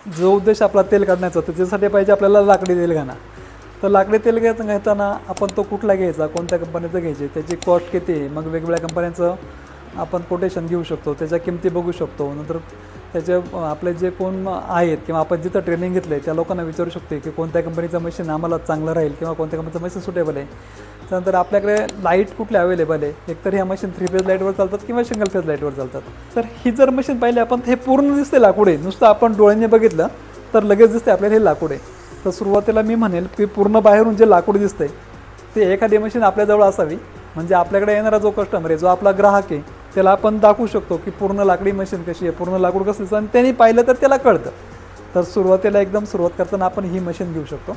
जो उद्देश आपला तेल काढण्याचा तर त्याच्यासाठी पाहिजे आपल्याला लाकडी तेल घाणा. तर लाकडी तेल घेताना आपण तो कुठला घ्यायचा, कोणत्या कंपनीचं घ्यायचे, त्याची कॉस्ट किती आहे, मग वेगवेगळ्या कंपन्यांचं आपण कोटेशन घेऊ शकतो, त्याच्या किमती बघू शकतो. नंतर त्याचे आपले जे कोण आहेत किंवा आपण जिथं ट्रेनिंग घेतलं आहे त्या लोकांना विचारू शकतो की कोणत्या कंपनीचं मशीन आम्हाला चांगलं राहील किंवा कोणत्या कंपनीचं मशीन सुटेबल आहे. त्यानंतर आपल्याकडे लाईट कुठले अवेलेबल आहे, एकतर ह्या मशीन 3 फेज लाईटवर चालतात किंवा सिंगल फेज लाईटवर चालतात. तर ही जर मशीन पाहिली आपण, हे पूर्ण दिसते लाकूड आहे, नुसतं आपण डोळ्याने बघितलं तर लगेच दिसते आपल्याला हे लाकूड आहे. तर सुरुवातीला मी म्हणेल की पूर्ण बाहेरून जे लाकूड दिसतंय ते एखादी मशीन आपल्याजवळ असावी, म्हणजे आपल्याकडे येणारा जो कस्टमर आहे, जो आपला ग्राहक आहे, त्याला आपण दाखवू शकतो की पूर्ण लाकडी मशीन कशी आहे, पूर्ण लाकूड कसं दिसतं, आणि त्यांनी पाहिलं तर त्याला कळतं. तर सुरुवातीला एकदम सुरुवात करताना आपण ही मशीन घेऊ शकतो.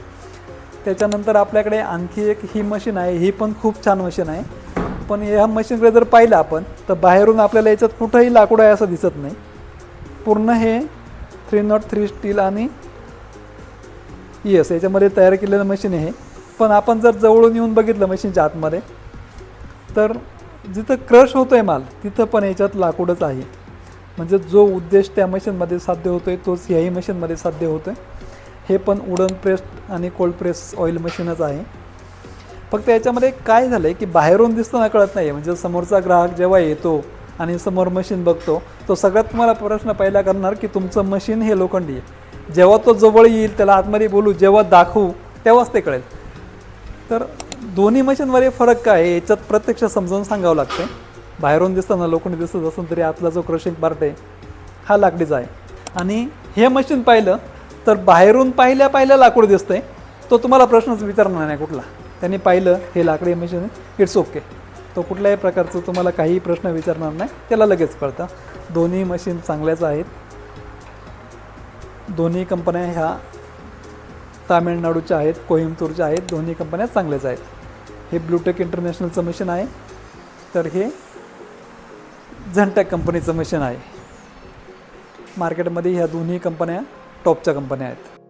त्याच्यानंतर आपल्याकडे आणखी एक ही मशीन आहे, ही पण खूप छान मशीन आहे. पण ह्या मशीनकडे जर पाहिलं आपण तर बाहेरून आपल्याला याच्यात कुठंही लाकूड आहे असं दिसत नाही. पूर्ण हे 303 स्टील आणि याच्यामध्ये तयार केलेलं मशीन आहे. पण आपण जर जवळून येऊन बघितलं मशीनच्या आतमध्ये तर जिथं क्रश होतो आहे माल तिथं पण याच्यात लाकूडच आहे. म्हणजे जो उद्देश त्या मशीनमध्ये साध्य होतो आहे तोच ह्याही मशीनमध्ये साध्य होतो आहे. हे पण वुडन प्रेस आणि कोल्ड प्रेस ऑइल मशीनच आहे. फक्त याच्यामध्ये काय झालं आहे की बाहेरून दिसताना कळत नाही, म्हणजे समोरचा ग्राहक जेव्हा येतो आणि समोर मशीन बघतो तो सगळ्यात तुम्हाला प्रश्न पहिला करणार की तुमचं मशीन हे लोखंडी आहे. जेव्हा तो जवळ येईल, त्याला आतमध्ये बोलू, जेव्हा दाखवू तेव्हाच ते कळेल. तर दोन्ही मशीनमध्ये फरक काय आहे याच्यात प्रत्यक्ष समजावून सांगावं लागतं. बाहेरून दिसताना लोखंडी दिसत असेल तरी आतला जो क्रशिंग पार्ट आहे हा लाकडीचा आहे. आणि हे मशीन पाहिलं तर बाहेरून पाहिल्या लाकूड दिसतंय, तो तुम्हाला प्रश्नच विचारणार नाही कुठला. त्यांनी पाहिलं हे लाकडी मशीन इट्स ओके, तो कुठल्याही प्रकारचं तुम्हाला काही प्रश्न विचारणार नाही, त्याला लगेच कळतं. दोन्ही मशीन चांगल्याच आहेत. दोन्ही कंपन्या ह्या तामिळनाडूच्या आहेत, कोइंबतूरच्या आहेत. दोन्ही कंपन्या चांगल्याच आहेत. हे ब्लूटेक इंटरनॅशनलचं मशीन आहे, तर हे झेंटेक कंपनीचं मशीन आहे. मार्केटमध्ये ह्या दोन्ही कंपन्या टॉपच्या कंपन्या आहेत.